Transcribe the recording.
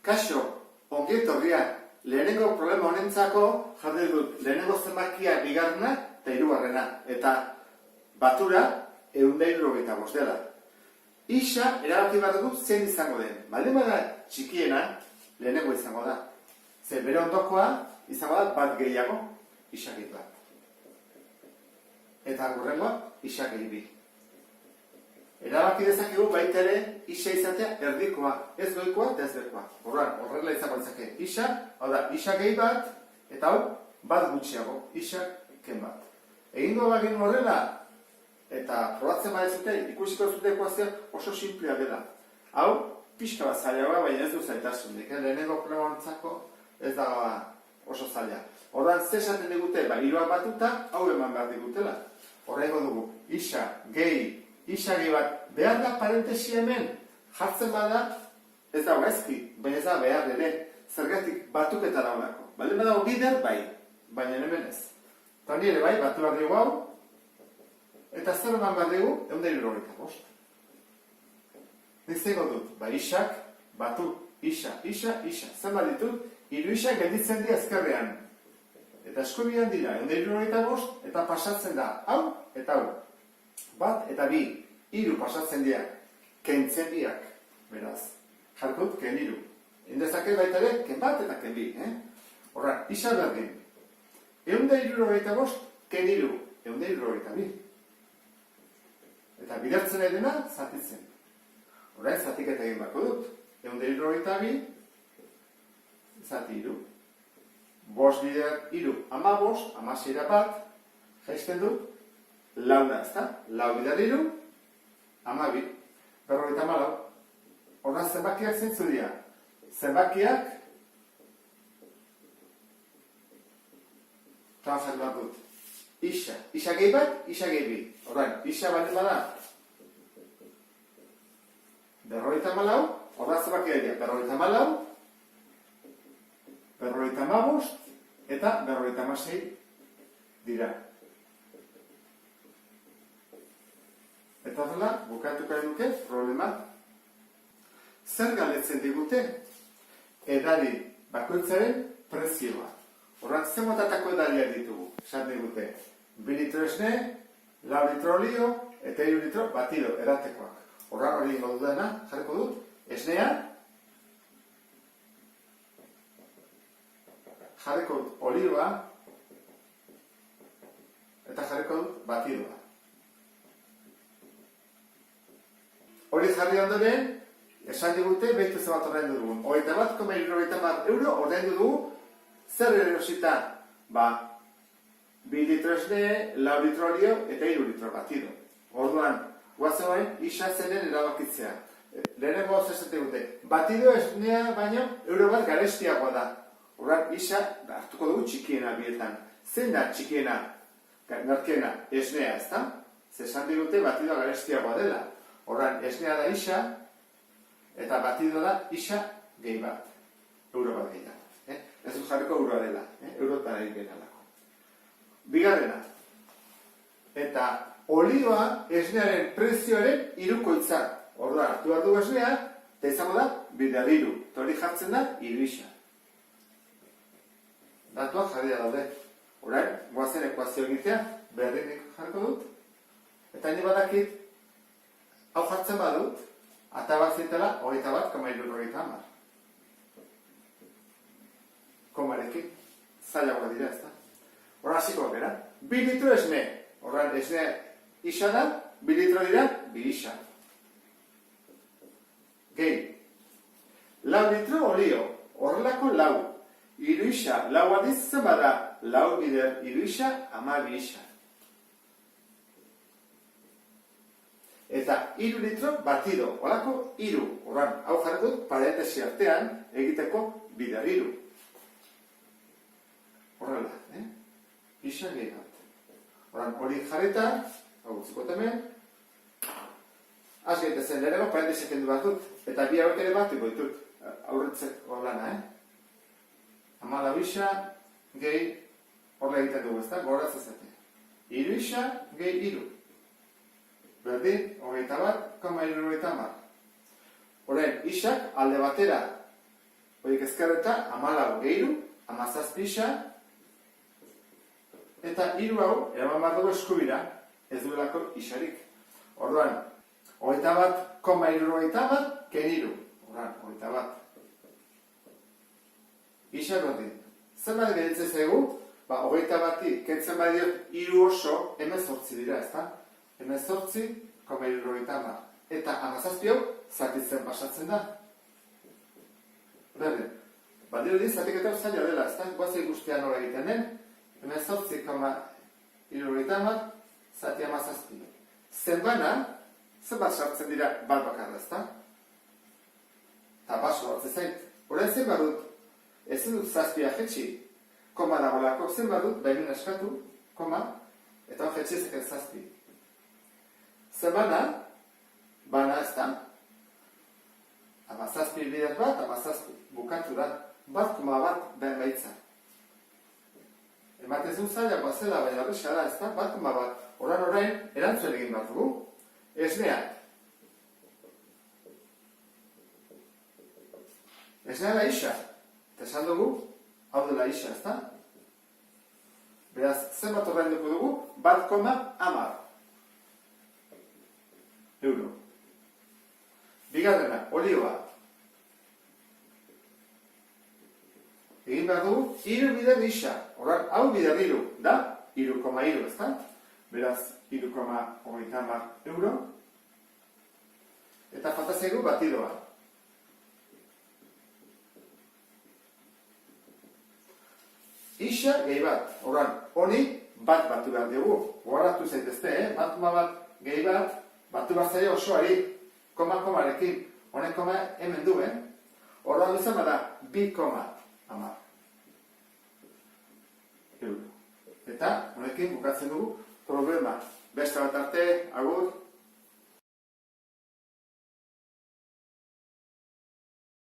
Kaixo, ongi etorria, lehenengo problema honentzako jarri dut lehenengo zenbakia bigarrena eta hirugarrena, eta batura 175 dela. Isa erabaki behar dut zein izango den. Baldin bada txikiena, lehenengo izango da. Ze bere ondokoa izango da bat gehiago, isa gehi bat. Eta hurrengoa, isa gehi bi. Erabaki dezakegu baita ere isa izatea erdikoa, ez goikoa eta ez bekoa. Horrela izango dezake. Isa, hau da, isa gehi bat, eta hau, bat gutxiago, isa ken bat. Egingo bagin horrela, eta probatzen badezute, ikusiko zute ekuazioa oso simplea dela. Hau, pixka bat zailagoa, baina ez du zaitasunik. Lehenengo problemantzako ez da oso zaila. Horran, ze esaten digute, hiruak batuta, hau eman behar digutela. Horrengo dugu, isa gehi bat behar da parentesi hemen jartzen bada, ez da gaizki, baina ez da behar ere, zergatik batuketa daulako. Baldin badago bider, bai, baina hemen ez. Eta nire bai, batu behar dugu hau, eta zer eman behar dugu, 175. Nik zego dut, isak, batu, isa. Zer bat ditut, hiru isak gelditzen dira ezkerrean. Eta eskubian dira, 175, eta pasatzen da, hau eta hau. Bat eta bi, hiru pasatzen dira, kentzen biak, beraz. Jarkut, ken hiru. Indezake baita ere, ken bat eta ken bi. Horra, isa berdin. 175, ken hiru, 172. Eta bidertzen edena, zatitzen. Horra, zatiketa egin bako dut. 172, zati hiru. Bost bider, hiru, 15, 16 bat, jaizten dut, launa, ez da? Lau bider hiru, 12, 54. Horra, zenbakiak zeintzu dira? Zenbakiak, trabajak bat dut. Isa. Isa gehi bat, isa gehi bi. Horra, isa baldin bada. 54, horra zenbakiak dira. 54, 55 eta 56 dira. Eta horrela, bukatuko duke problema. Zer galetzen digute? Edari bakoitzaren prezioa. Horrak zen motatako edariak ditugu. Esan digute, 2 litro esne, 4 litro olio eta 3 litro batido edatekoak. Horrak hori ingo dudana, jarriko dut, esnea, jarriko dut olioa, eta jarriko dut batidoa. Hori jarri ondoren, esan digute, behitu zebat ordaindu dugun. 21,70 euro ordaindu dugu, zer erosita? 2 litro esne, 4 litro olio eta 3 litro batido. Orduan, guazen horrein, isa zenen erabakitzea. Lehenengo esaten digute, batido esnea baino euro bat garestiagoa da. Orduan, isa hartuko dugu txikiena bietan. Zein da txikiena, merkena, esnea, ez da? Zesan digute, batido garestiagoa dela. Horran, esnea da isa, eta batido da isa gehi bat. Euro bat gehi da. Ez dut jarriko euroa dela. Euro eta nahi genalako. Bigarrena. Eta olioa esnearen prezioaren irukoitza. Horra, hartu behar dugu esnea, eta izango da, bider hiru. Eta hori jartzen da, hiru isa. Datuak jarri da daude. Horrein, goazen ekuazio egitea, berdinik jarriko dut. Eta hini badakit, hau jartzen badut, eta bat zitela, 21,70. Komarekin, zailagoa dira, ez da? Horra hasiko gara, 2 litro esne. Horra, esne isa da, 2 litro dira, 2 isa. Gehi. 4 litro olio, horrelako 4. 3 isa, 4 adiz zen bada, 4 bider, 3 isa, 12 isa. Eta 3 litro batido, holako 3. Horran, hau jarri dut, parentesi artean egiteko bider 3. Horrela, isa gehi bat. Horran, hori jarrita, hau gutziko hemen, az gaitezen lehenengo parentesi kendu bat dut, eta bi hauek ere bat ditut, aurretzeko lana, 14 isa gehi horrela egiten dugu, ezta, gogoratz ezate. 3 isa gehi 3. Berdin, 21,70. Horren, isak alde batera horiek ezkerreta 14 gehiru, 17 isa, eta 3 hau, eraman bat dugu eskubira, ez duelako isarik. Orduan, 21,71 keniru. Orduan, 21. Isa berdin. Zenbat geditzen zaigu, 21-ti, kentzen badio 3 oso, 18 dira, ezta? 18,70. Eta 17 hau, zatitzen pasatzen da. Berdin. Badirudi, zatiketa zaila dela, ezta? Guazi guztia nola egiten den, 18,70, zati 17. Zenbana, zenbat sartzen dira bat bakarra, ezta? Eta baso hartzen zait. Horren zen badut, ezin dut zazpia jetxi, koma dagoelako, zen badut, baimen eskatu, koma, eta hor jetxi ezeket zazpi. Zenbana, bana ez da, 17 bider bat, 17 bukatu da, 1,1 ben baitza. Ematen zuen zaila, zela, baina horrexea da, ez da, 1,1. Orain, erantzuen egin bat dugu. Esnea. Esnea da isa. Eta esan dugu, hau dela isa, ez da? Beraz, zenbat orain dugu, 1,10 euro. Bigarrena, olioa. Egin behar dugu, 3 bider isa. Orain, hau bider 3, da? 3,3, ez da? Beraz, 3,30 euro. Eta falta zaigu batidoa. Isa gehi bat. Orduan, honi bat batu behar dugu. Gogaratu zaitezte, 1,1 gehi bat, batu behar zaio osoari, koma-komarekin. Honek koma hemen du, Orduan duzan bada, 2,10 euro. Eta, honekin bukatzen dugu, problema. Beste bat arte, agur.